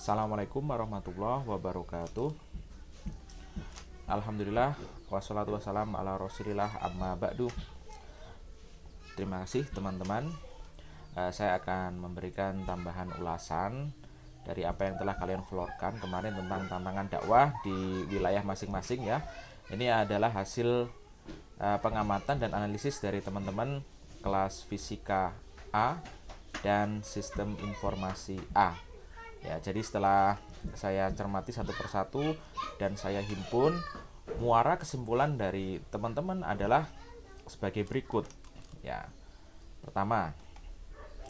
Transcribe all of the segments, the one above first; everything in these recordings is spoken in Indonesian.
Assalamualaikum warahmatullahi wabarakatuh. Alhamdulillah wassalatu wassalam ala rasulillah amma ba'du. Terima kasih teman-teman. Saya akan memberikan tambahan ulasan dari apa yang telah kalian florkan kemarin tentang tantangan dakwah di wilayah masing-masing ya. Ini adalah hasil pengamatan dan analisis dari teman-teman kelas fisika A dan sistem informasi A. Ya, jadi setelah saya cermati satu persatu dan saya himpun, muara kesimpulan dari teman-teman adalah sebagai berikut. Ya, pertama,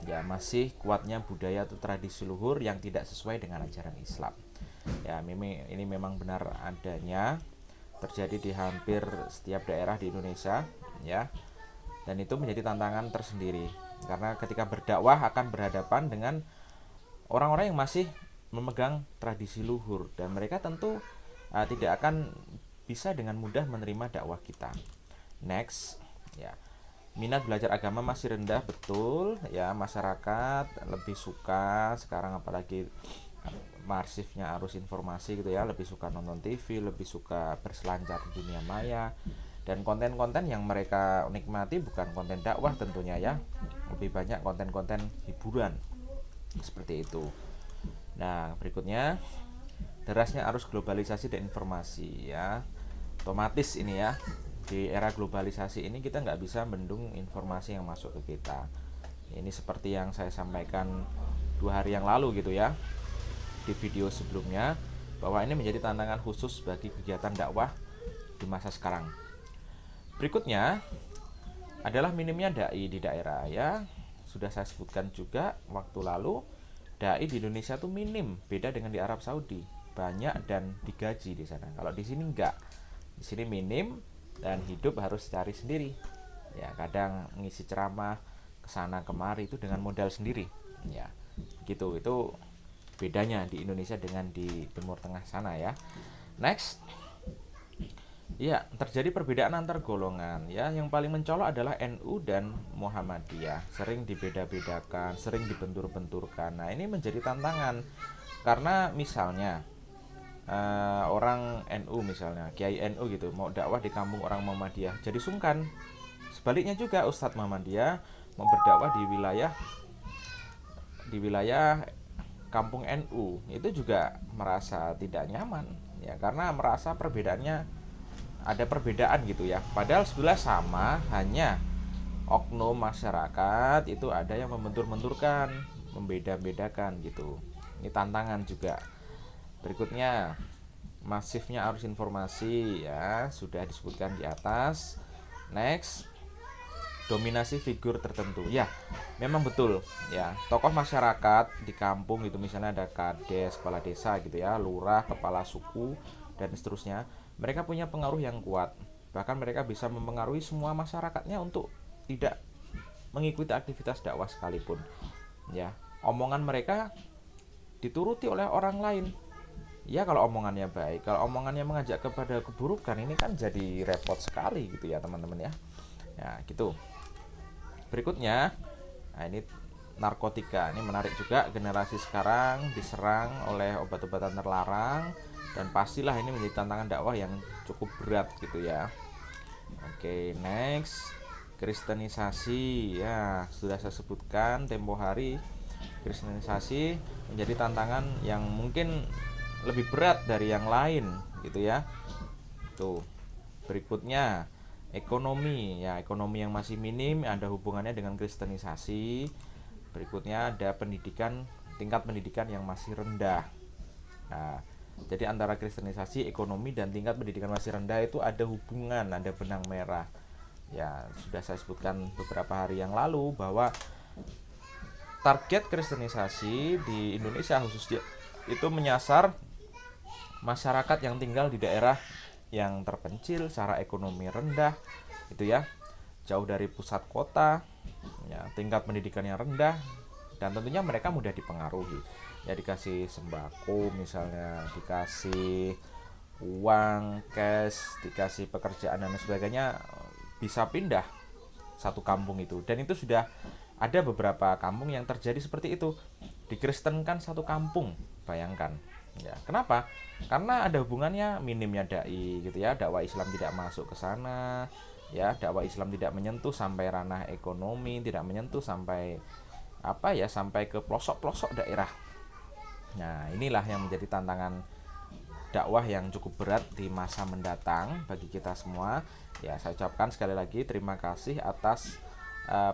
ya masih kuatnya budaya atau tradisi luhur yang tidak sesuai dengan ajaran Islam. Ya, ini memang benar adanya, terjadi di hampir setiap daerah di Indonesia, ya. Dan itu menjadi tantangan tersendiri karena ketika berdakwah akan berhadapan dengan orang-orang yang masih memegang tradisi luhur dan mereka tentu tidak akan bisa dengan mudah menerima dakwah kita. Next, ya. Minat belajar agama masih rendah, betul ya, masyarakat lebih suka sekarang apalagi masifnya arus informasi gitu ya, lebih suka nonton TV, lebih suka berselancar di dunia maya, dan konten-konten yang mereka nikmati bukan konten dakwah tentunya ya, lebih banyak konten-konten hiburan seperti itu. Nah, berikutnya derasnya arus globalisasi dan informasi ya. Otomatis ini ya, di era globalisasi ini kita nggak bisa bendung informasi yang masuk ke kita. Ini seperti yang saya sampaikan 2 hari yang lalu gitu ya, di video sebelumnya, bahwa ini menjadi tantangan khusus bagi kegiatan dakwah di masa sekarang. Berikutnya adalah minimnya dai di daerah ya. Sudah saya sebutkan juga waktu lalu, dai di Indonesia tuh minim, beda dengan di Arab Saudi, banyak dan digaji di sana. Kalau di sini enggak, di sini minim dan hidup harus cari sendiri. Ya, kadang ngisi ceramah kesana kemari itu dengan modal sendiri. Ya, gitu. Itu bedanya di Indonesia dengan di Timur Tengah sana ya. Next. Ya, terjadi perbedaan antar golongan ya. Yang paling mencolok adalah NU dan Muhammadiyah. Sering dibeda-bedakan, sering dibentur-benturkan. Nah, ini menjadi tantangan karena misalnya orang NU misalnya, Kiai NU gitu, mau dakwah di kampung orang Muhammadiyah, jadi sungkan. Sebaliknya juga Ustadz Muhammadiyah mau berdakwah di wilayah kampung NU, itu juga merasa tidak nyaman ya, karena merasa ada perbedaan gitu ya, padahal sebelah sama, hanya oknum masyarakat itu ada yang membentur-benturkan, membeda-bedakan gitu. Ini tantangan juga. Berikutnya, masifnya arus informasi ya, sudah disebutkan di atas. Next, dominasi figur tertentu ya, memang betul ya, tokoh masyarakat di kampung gitu, misalnya ada kades, kepala desa gitu ya, lurah, kepala suku, dan seterusnya. Mereka punya pengaruh yang kuat, bahkan mereka bisa mempengaruhi semua masyarakatnya untuk tidak mengikuti aktivitas dakwah sekalipun ya. Omongan mereka dituruti oleh orang lain ya, kalau omongannya baik. Kalau omongannya mengajak kepada keburukan, ini kan jadi repot sekali gitu ya teman-teman ya. Ya gitu. Berikutnya, nah ini narkotika. Ini menarik juga, generasi sekarang diserang oleh obat-obatan terlarang, dan pastilah ini menjadi tantangan dakwah yang cukup berat gitu ya. Oke, next, kristenisasi ya, sudah saya sebutkan tempo hari. Kristenisasi menjadi tantangan yang mungkin lebih berat dari yang lain gitu ya. Tuh. Berikutnya, ekonomi ya, ekonomi yang masih minim ada hubungannya dengan kristenisasi. Berikutnya ada tingkat pendidikan yang masih rendah. Nah, jadi antara kristenisasi, ekonomi, dan tingkat pendidikan masih rendah itu ada hubungan, ada benang merah. Ya, sudah saya sebutkan beberapa hari yang lalu bahwa target kristenisasi di Indonesia khususnya itu menyasar masyarakat yang tinggal di daerah yang terpencil, secara ekonomi rendah itu ya, jauh dari pusat kota ya, tingkat pendidikan yang rendah, dan tentunya mereka mudah dipengaruhi ya, dikasih sembako misalnya, dikasih uang cash, dikasih pekerjaan dan sebagainya, bisa pindah satu kampung itu. Dan itu sudah ada beberapa kampung yang terjadi seperti itu, dikristenkan satu kampung bayangkan. Ya, kenapa? Karena ada hubungannya minimnya dai gitu ya, dakwah Islam tidak masuk ke sana, ya, dakwah Islam tidak menyentuh sampai ranah ekonomi, tidak menyentuh sampai sampai ke pelosok-pelosok daerah. Nah, inilah yang menjadi tantangan dakwah yang cukup berat di masa mendatang bagi kita semua. Ya, saya ucapkan sekali lagi terima kasih atas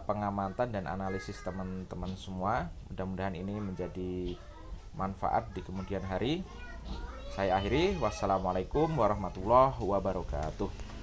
pengamatan dan analisis teman-teman semua. Mudah-mudahan ini menjadi manfaat di kemudian hari. Saya akhiri, wassalamualaikum warahmatullahi wabarakatuh.